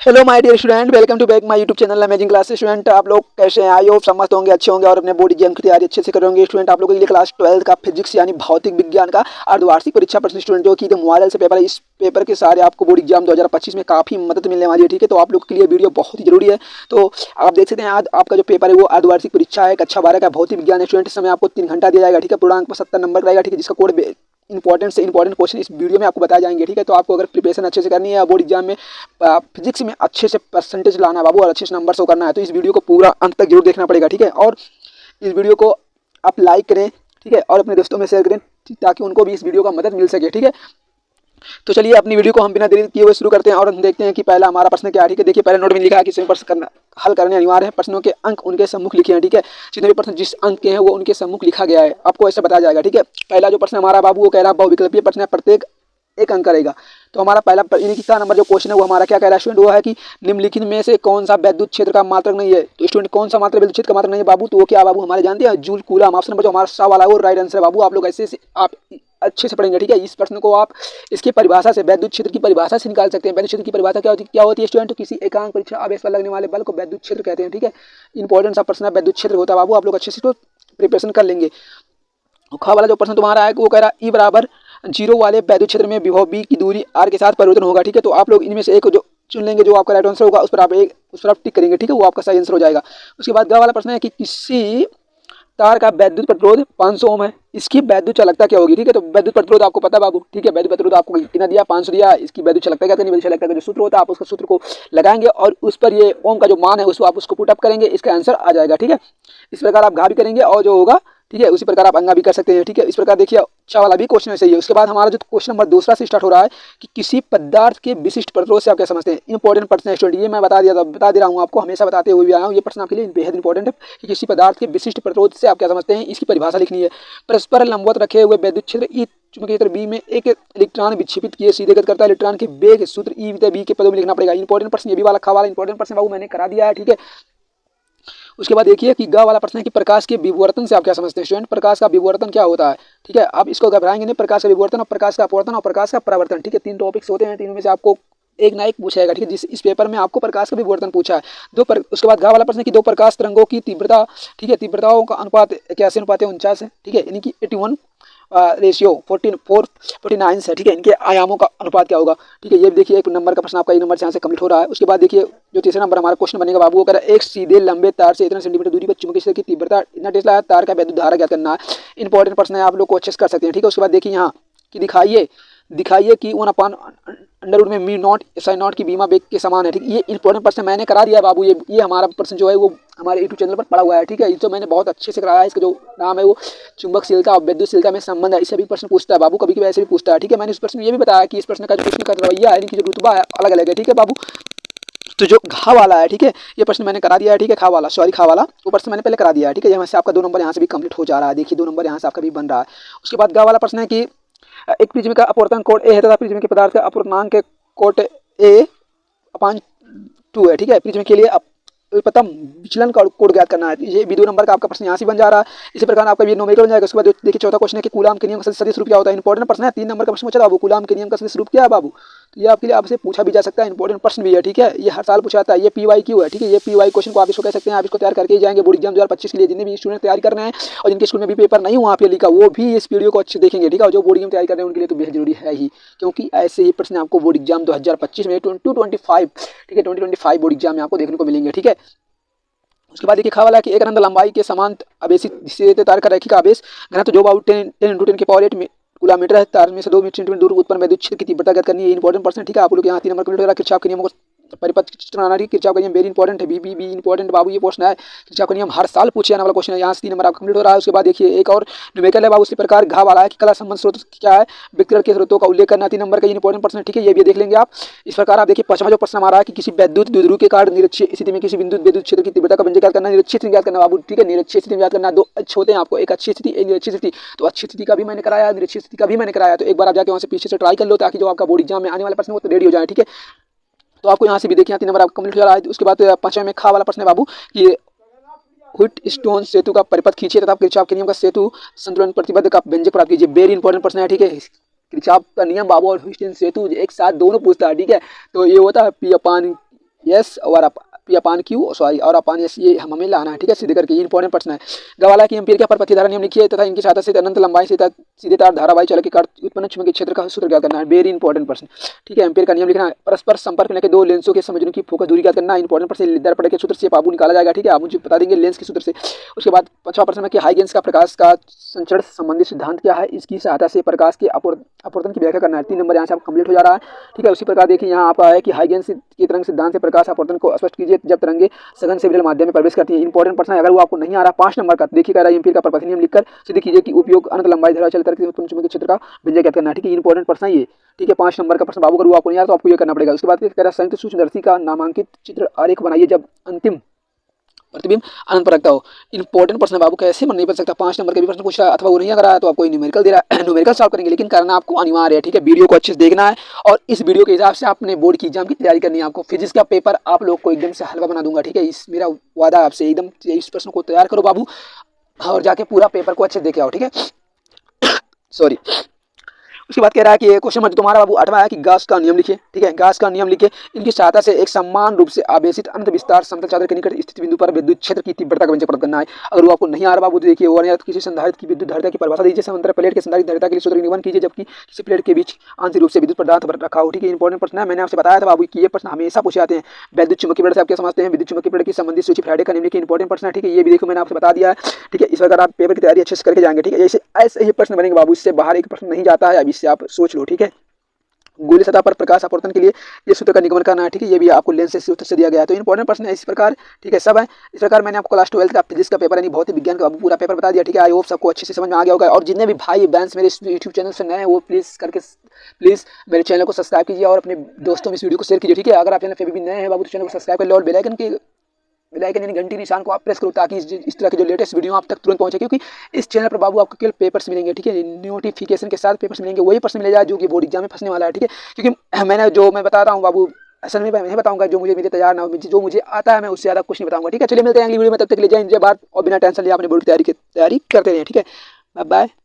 Hello my dear student, welcome to back my YouTube channel amazing classes. Student, आप लोग कैसे हैं? I hope समझते होंगे, अच्छे होंगे और अपने बोर्ड एग्जाम की तैयारी अच्छे से करेंगे। स्टूडेंट, आप लोगों के लिए क्लास 12 का फिजिक्स यानी भौतिक विज्ञान का अर्धवार्षिक परीक्षा प्रश्न स्टूडेंट जो कि मॉडल से पेपर है, इस पेपर के सारे आपको बोर्ड एग्जाम 2025 में काफ़ी मदद मिलने वाली है। ठीक है, तो आप लोग के लिए वीडियो बहुत ही जरूरी है। तो आप देख सकते हैं आज आपका जो पेपर है वो अर्धवार्षिक परीक्षा है, कक्षा 12 का भौतिक विज्ञान है। स्टूडेंट, इस समय आपको 3 घंटा दिया जाएगा। ठीक है, पूर्णांक में 70 नंबर का रहेगा। ठीक है, जिसका कोड इंपॉर्टेंट से इंपॉर्टेंट क्वेश्चन इस वीडियो में आपको बताए जाएंगे। ठीक है, तो आपको अगर प्रिपरेशन अच्छे से करनी है, बोर्ड एग्जाम में फिजिक्स में अच्छे से परसेंटेज लाना है बाबू और अच्छे से नंबर शो करना है, तो इस वीडियो को पूरा अंत तक जरूर देखना पड़ेगा। ठीक है, और इस वीडियो को आप लाइक करें, ठीक है, और अपने दोस्तों में शेयर करें ताकि उनको भी इस वीडियो का मदद मिल सके। ठीक है, तो चलिए अपनी वीडियो को हम बिना देरी किए हुए शुरू करते हैं और हम देखते हैं कि पहला हमारा प्रश्न क्या है। ठीक है, देखिए पहले नोट में लिखा है कि सभी प्रश्न करना हल करने अनिवार्य है। प्रश्नों के अंक उनके सम्मुख लिखे हैं। ठीक है, जितने भी प्रश्न जिस अंक के हैं वो उनके सम्मुख लिखा गया है, आपको ऐसा बताया जाएगा। ठीक है, पहला जो प्रश्न हमारा बाबू वो कह रहा है बहुविकल्पीय प्रश्न है, प्रत्येक एक अंक करेगा। तो हमारा पहला यानी कितना नंबर जो क्वेश्चन है वो हमारा क्या कह रहा है स्टूडेंट, वो है कि निम्नलिखित में से कौन सा विद्युत क्षेत्र का मात्रक नहीं है। तो स्टूडेंट कौन सा मात्रक विद्युत क्षेत्र का मात्रक नहीं है बाबू, तो वो क्या बाबू हमारे जानते हैं, जूल कूलम। ऑप्शन नंबर जो हमारा सा वाला है वो राइट आंसर है बाबू। आप लोग ऐसे आप अच्छे से पढ़ेंगे। ठीक है, इस प्रश्न को आप इसकी परिभाषा से विद्युत क्षेत्र की परिभाषा से निकाल सकते हैं। विद्युत क्षेत्र की परिभाषा क्या होती है स्टूडेंट, तो किसी एकांक परीक्षा आवेश पर लगने वाले बल को विद्युत क्षेत्र कहते हैं। ठीक है, इंपॉर्टेंट सा प्रश्न है, विद्युत क्षेत्र होता है बाबू, आप लोग अच्छे से तो प्रिपरेशन कर लेंगे। खा वाला जो प्रश्न तुम्हारा है वो कह रहा है ई बराबर 0 वाले विद्युत क्षेत्र में विभव बी की दूरी आर के साथ परिवर्तन होगा। ठीक है, तो आप लोग इनमें से एक जो चुन लेंगे, जो आपका राइट आंसर होगा उस पर आप टिक करेंगे। ठीक है, वो आपका सही आंसर हो जाएगा। उसके बाद ग वाला प्रश्न है कि किसी तार का वैद्युत प्रतिरोध 500 ओम है, इसकी वैद्युत चालकता क्या होगी। ठीक है, तो वैद्युत प्रतिरोध आपको पता है बाबू। ठीक है, वैद्युत प्रतिरोध आपको कितना दिया, 500 दिया। इसकी वैद्युत चालकता क्या करनी, वैद्युत चालकता का जो सूत्र होता है आप उसका सूत्र को लगाएंगे और उस पर ये ओम का जो मान है उसको आप उसको पुट अप करेंगे, इसका आंसर आ जाएगा। ठीक है, इस प्रकार आप घा भी करेंगे और जो होगा, ठीक है, उसी प्रकार आप अंगा भी कर सकते हैं। ठीक है, इस प्रकार देखिए अच्छा वाला भी क्वेश्चन ऐसे ही है। उसके बाद हमारा जो क्वेश्चन नंबर दूसरा से स्टार्ट हो रहा है कि किसी पदार्थ के विशिष्ट प्रतिरोध से आप क्या समझते हैं। इंपॉर्टेंट प्रश्न है स्टूडेंट, ये मैं बता दे रहा हूँ आपको, हमेशा बताते हुए भी आया हूँ। ये प्रश्न आपके लिए बेहद इंपॉर्टेंट है कि किसी पदार्थ के विशिष्ट प्रतिरोध से आप क्या समझते हैं, इसकी परिभाषा लिखनी है। परस्पर लंबवत रखे हुए विद्युत क्षेत्र ई चुंबकीय क्षेत्र बी में एक इलेक्ट्रॉन विक्षेपित किए सीधे गति करता है। इलेक्ट्रॉन के वेग सूत्र ई बी के पदों में लिखना पड़ेगा। इंपॉर्टेंट प्रश्न ये भी वाला खा वाला इंपॉर्टेंट प्रश्न बाबू मैंने करा दिया है। ठीक है, उसके बाद देखिए कि ग वाला प्रश्न है कि प्रकाश के विवर्तन से आप क्या समझते हैं स्टूडेंट। प्रकाश का विवर्तन क्या होता है। ठीक है, आप इसको घबराएंगे नहीं, प्रकाश का विवर्तन और प्रकाश का अपवर्तन और प्रकाश का परावर्तन। ठीक है, 3 टॉपिक्स होते हैं, तीनों में से आपको एक ना एक पूछा जाएगा। ठीक है, जिस इस पेपर में आपको प्रकाश का विवर्तन पूछा है। उसके बाद घ वाला प्रश्न है कि दो प्रकाश तरंगों की तीव्रता, ठीक है, तीव्रताओं का अनुपात 81 अनुपात 49 है। ठीक है, यानी कि 81 रेशियो 49 है। ठीक है, इनके आयामों का अनुपात क्या होगा। ठीक है, ये देखिए एक नंबर का प्रश्न आपका, ये नंबर से यहाँ से कंप्लीट हो रहा है। उसके बाद देखिए जो तीसरा नंबर हमारा क्वेश्चन बनेगा बाबू, वो कह रहा है एक सीधे लंबे तार से इतना सेंटीमीटर दूरी पर चुंबकीय क्षेत्र की तीव्रता इतना टेस्ला है, तार का वैद्युत धारा ज्ञात करना है। इंपॉर्टेंट प्रश्न है, आप लोग को अच्छे से कर सकते हैं। ठीक है, उसके बाद देखिए यहाँ कि दिखाइए कि 1 अंडर रूट में म्यू नॉट साइन नॉट की बीमा बेग के समान है। ठीक, ये इंपॉर्टेंट प्रश्न मैंने करा दिया है बाबू। ये हमारा प्रश्न जो है वो हमारे यूट्यूब चैनल पर पड़ा हुआ है। ठीक है, तो मैंने बहुत अच्छे से कराया है। इसका जो नाम है वो चुंबकशीलता और विद्युतशीलता में संबंध है, इससे भी प्रश्न पूछता है बाबू, कभी कभी ऐसे भी पूछता है। ठीक है, मैंने इस प्रश्न में ये भी बताया कि इस प्रश्न का जो पूछने का रवैया है, इनकी जो रुतबा है अलग अलग है। ठीक है बाबू, तो जो घा वाला है, ठीक है, ये प्रश्न मैंने करा दिया है। ठीक है, खा वाला वो प्रश्न मैंने पहले करा दिया है। ठीक है, यहाँ से आपका 2 नंबर यहाँ से भी कंप्लीट हो जा रहा है। देखिए 2 नंबर यहाँ से आपका भी बन रहा है। उसके बाद गा वाला प्रश्न है कि एक प्रिज्म का अपवर्तन कोण ए है तथा प्रिज्म के पदार्थ का अपवर्तनांक कोण ए अपान 2 है। ठीक है, प्रिज्म के लिए अल्पतम विचलन का कोड ज्ञात करना है। ये भी 2 नंबर का आपका प्रश्न यहाँ से बन जा रहा है। इसी प्रकार आपका ये न्यूमेरिकल बन जाएगा। उसके बाद देखिए चौथा क्वेश्चन है कि कूलाम के नियम का सदिश रूप क्या होता है। इंपॉर्टेंट प्रश्न है, 3 नंबर का प्रश्न पूछा बाबू, कूलाम के नियम का सदिश रूप क्या है बाबू। तो ये आपके लिए आपसे पूछा भी जा सकता है, इंपॉर्टेंट प्रश्न भी है। ठीक है, ये हर साल पूछा जाता है। ये PYQ है। ठीक है, ये PY क्वेश्चन को आप इसको कह सकते हैं, आप इसको तैयार करके ही जाएंगे बोर्ड एग्जाम 2025 के लिए। जितने भी स्टूडेंट तैयारी कर रहे हैं और जिनके स्कूल में भी पेपर नहीं हुआ पे लिखा, वो भी इस वीडियो को अच्छे देखेंगे। ठीक है, और जो बोर्ड एग्जाम तैयारी कर रहे हैं उनके लिए तो बेहद जरूरी है ही, क्योंकि ऐसे ही प्रश्न आपको बोर्ड एग्जाम 2025 में 2025, ठीक है, 2025 बोर्ड एग्जाम में आपको देखने को मिलेंगे। ठीक है, उसके बाद देखिए खा वाला कि एक अनंत लंबाई के समान आवेशित तार का रैखिक आवेश घनत्व जो बाबू 10 × 10 के पावर 8 किलोमीटर है। तार में से 2 सेंटीमीटर दूर उत्पन्न विद्युत क्षेत्र की तीव्रता ज्ञात करनी है। इंपॉर्टेंट प्रश्न। ठीक है, आप लोग यहाँ 3 नंबर कंप्लीट हो रहा है। किरचॉफ के नियमों को परिपथ चित्र बनाना। ठीक, किरचॉफ का नियम वेरी इंपॉर्टेंट है। बी इंपॉर्टेंट बाबू, ये क्वेश्चन है। किरचॉफ का नियम हर साल पूछे जाने वाला क्वेश्चन है। यहाँ से 3 नंबर आप कंप्लीट हो रहा है। उसके बाद देखिए एक और न्यूमेरिकल है बाबू, उसी प्रकार घा वाला है कि कला संबंध स्रोत क्या है, विकिरण के स्रोतों का उल्लेख करना। 3 नंबर का इंपॉर्टेंट प्रश्न है। ठीक है, ये भी देख लेंगे आप। इस प्रकार आप देखिए 5वां जो प्रश्न हमारा है कि किसी वैद्युत द्विध्रुव के कारण निरक्षीय स्थिति में किसी बिंदु विद्युत क्षेत्र की तीव्रता का व्यंजक ज्ञात करना। निरक्षीय स्थिति ज्ञात करना बाबू। ठीक है, निरक्षीय स्थिति ज्ञात करना। 2 अच्छे होते हैं आपको, एक अच्छी स्थिति, एक निरक्षीय स्थिति। तो अच्छी स्थिति का भी मैंने कराया, निरक्षीय स्थिति का भी मैंने कराया। तो एक बार आप जाके वहाँ से पीछे से ट्राई कर लो, ताकि जो आपका बोर्ड एग्जाम में आने वाला प्रश्न वो तो रेडी हो जाए। ठीक है, तो आपको यहाँ से भी देखिए 3 नंबर आपका कंप्लीट हो रहा है। उसके बाद 5वें में खा वाला प्रश्न है बाबू कि व्हीट स्टोन सेतु का परिपथ खींचिए तथा किरचॉफ के नियम का सेतु संतुलन प्रतिबद्ध का व्यंजक प्राप्त कीजिए। वेरी इंपॉर्टेंट प्रश्न है। ठीक है, किरचॉफ का नियम बाबू और व्हीट स्टोन सेतु एक साथ दोनों पूछता है। ठीक है, तो ये होता है P/, यस और पी अपान क्यू सॉरी और अपान एस ये हमें लाना है, ठीक है, सीधे करके। ये इंपॉर्टेंट प्रश्न है। गवाला की एम्पीयर के परपथीय धारा नियम लिखिए तथा इनकी सहायता से अनंत लंबाई से सीधे तार धारावाही चालक के कारण उत्पन्न चुंबकीय क्षेत्र का सूत्र ज्ञात करना है। वेरी इंपॉर्टेंट प्रश्न, ठीक है। एम्पीयर का नियम लिखना है। परस्पर संपर्क में दो लेंसों के समझने की फोकस दूरी ज्ञात करना। इंपॉर्टेंट प्रश्न। दर्पण के सूत्र से बाबू निकाला जाएगा, ठीक है, आप मुझे बता देंगे लेंस के सूत्र से। उसके बाद 5वां प्रश्न है कि हाइगेंस का प्रकाश का संचरण संबंधी सिद्धांत क्या है, इसकी सहायता से प्रकाश के अपवर्तन की व्याख्या करना है। 3 नंबर यहाँ से आप कंप्लीट हो जा रहा है, ठीक है। उसी प्रकार देखिए यहाँ आपका है कि हाइगेंस के तरंग सिद्धांत से प्रकाश अपवर्तन को स्पष्ट कीजिए जब तरंगे सघन से विरल माध्यम में प्रवेश करती है। इंपॉर्टेंट प्रश्न है, अगर वो आपको नहीं आ रहा 5 नंबर का, देखिए कह रहा है एम्पीयर का परपथीय नियम लिखकर सिद्ध कीजिए कि उपयोग अनंत लंबाई धारा चल तरंग उत्पन्न चुंबकीय क्षेत्र का व्यंजक ज्ञात करना है, ठीक है। इंपॉर्टेंट प्रश्न है ये, ठीक है। 5 नंबर का प्रश्न बाबू, अगर वो आपको नहीं आ रहा तो आपको ये करना पड़ेगा। उसके बाद कह रहा है संयुक्त सूक्ष्मदर्शी का नामांकित चित्र आरेख बनाइए जब अंतिम प्रतिबिंब अनंत पर रखता हो। इंपॉर्टेंट प्रश्न बाबू, कैसे मन नहीं बन सकता, 5 नंबर का भी प्रश्न पूछ रहा है, अथवा वो नहीं अगर आया तो आपको न्यूमेरिकल दे रहा है, न्यूमेरिकल सॉल्व करेंगे, लेकिन करना आपको अनिवार्य है, ठीक है। वीडियो को अच्छे से देखना है और इस वीडियो के हिसाब से आपने बोर्ड की एग्जाम की तैयारी करनी है। आपको फिजिक्स का पेपर आप लोग को एकदम से हल्का बना दूंगा, ठीक है। इस मेरा वादा आपसे, एकदम इस प्रश्न को तैयार करो बाबू और जाके पूरा पेपर को अच्छे से देखे आओ, ठीक है। सॉरी। उसके बाद कह रहा है कि क्वेश्चन नंबर तुम्हारा बाबू 8वां है कि गाउस का नियम लिखिए, ठीक है। गाउस का नियम लिखिए। इनकी सहायता से एक समान रूप से आवेशित अनंत विस्तार समतल चादर के निकट स्थित बिंदु पर विद्युत क्षेत्र की तीव्रता का व्यंजक प्राप्त करना है। अगर वो आपको नहीं आ रहा बाबू तो देखिए, वो या तो किसी संधारित्र की विद्युत धारिता की परिभाषा दीजिए, समांतर प्लेट के संधारित्र धारिता के लिए सूत्र निगमन कीजिए, जबकि किसी प्लेट के बीच आंशिक रूप से विद्युत पदार्थ रखा हो, ठीक है। इंपॉर्टेंट प्रश्न है, मैंने आपसे बताया था बाबू कि ये प्रश्न हमेशा पूछे जाते हैं। विद्युत चुम्बकीय प्लेट से आप क्या समझते हैं, विद्युत चुम्बकीय प्लेट की संबंधित सूची फ्राइडे का नियम लिखिए। इंपॉर्टेंट प्रश्न है, ठीक है। ये भी देखो मैंने आपसे बता दिया है, ठीक है। इस प्रकार आप पेपर की तैयारी अच्छे से करके जाएंगे, ठीक है। ऐसे ही प्रश्न बनेंगे बाबू, इससे बाहर एक प्रश्न नहीं जाता है, अब इससे आप सोच लो, ठीक है। गोली सतह पर प्रकाश अपवर्तन के लिए ये सूत्र का निगमन करना है, ठीक है। ये भी आपको लेंस से सूत्र से दिया गया है। तो इंपॉर्टेंट प्रश्न है इस प्रकार, ठीक है, सब है। इस प्रकार मैंने आपको क्लास 12 का फिजिक्स का पेपर यानी भौतिक विज्ञान का पूरा पेपर बता दिया, ठीक है। आई होप सबको अच्छे से समझ में आ गया होगा। और जितने भी भाई बहन मेरे यूट्यूब चैनल से नए हैं वो प्लीज़ मेरे चैनल को सब्सक्राइब कीजिए और अपने दोस्तों में इस वीडियो को शेयर कीजिए, ठीक है। अगर आप चैनल पर भी नए हैं बाबू तो चैनल को सब्सक्राइब कर लो और बेल आइकन यानी घंटी निशान को आप प्रेस करो ताकि इस तरह के जो लेटेस्ट वीडियो आप तक तुरंत पहुंचे, क्योंकि इस चैनल पर बाबू आपको केवल पेपर्स मिलेंगे, ठीक है। नोटिफिकेशन के साथ पेपर्स मिलेंगे, वही प्रश्न मिलेगा जो कि बोर्ड एग्जाम में फंसने वाला है, ठीक है। क्योंकि मैं बता रहा हूँ बाबू, असल में मैं नहीं बताऊंगा जो मुझे तैयार ना हो, जो मुझे आता है मैं उससे ज़्यादा कुछ नहीं बताऊंगा, ठीक है। चलिए मिलते हैं अगली वीडियो में, तब तक के लिए जय हिंद जय भारत और बिना टेंशन लिए अपने बोर्ड की तैयारी करते रहिए, ठीक है। Bye bye.